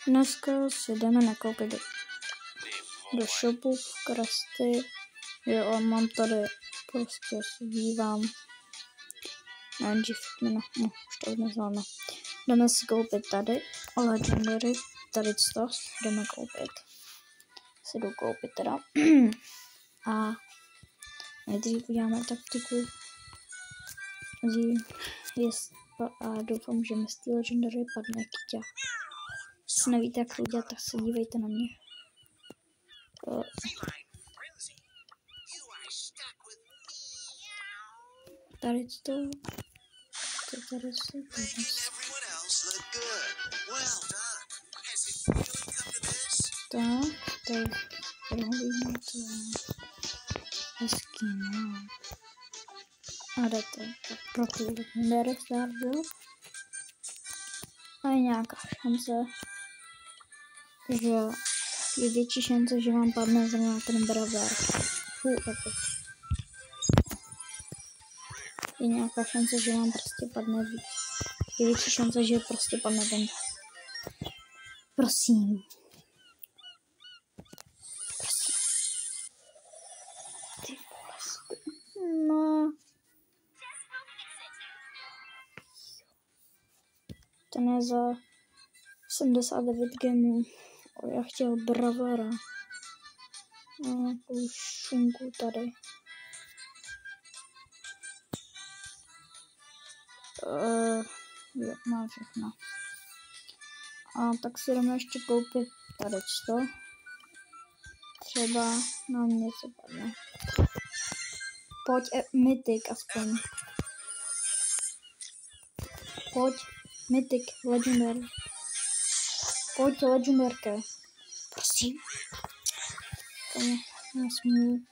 Dneska si jdeme nakoupit do shopu v Krusty. Jo, a mám tady, prostě si dívám. Už to neznáme. Jdeme si koupit tady Legendary, tady to jdeme koupit. Si jdu koupit teda. A nejdřív uděláme taktiku. A doufám, že mi z té Legendary padne kyťa. Když nevíte, jak to udělat, tak se dívejte na mě. Tady to. Tak, prohlídíme to. Hezký, no. A jde to. Tak pro ty legendary startu. A je nějaká šance, že je větší šance, že vám padne zrovna ten braver. Je nějaká šance, že vám prostě padne. Je větší šance, že prostě padne ten. Prosím. Ty vole. No. Ten je za 79 gemů. Já chtěl bravera. Nějakou šunku tady. Jo, mám všechno. A tak si jdeme ještě koupit tady to. Třeba nám něco padne. Pojď mytik aspoň. Pojď mytik, legendary. Pojď legendarka. Prosím. Tomu nesmí.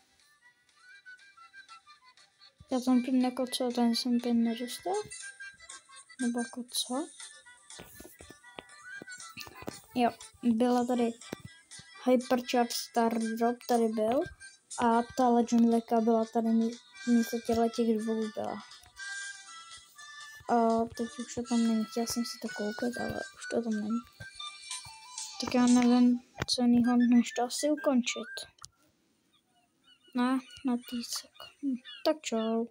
Já tam pin jako co, ten jsem pin nedostal? Nebo jako co? Jo, byla tady Hypercharge Star Drop, tady byl. A ta legendarka byla tady místo těch dvou byla. A teď už to tam není. Chtěla jsem si to koupit, ale už to tam není. Tak já nevím, co jiného než to asi ukončit. Ne, na týsek. Tak čau.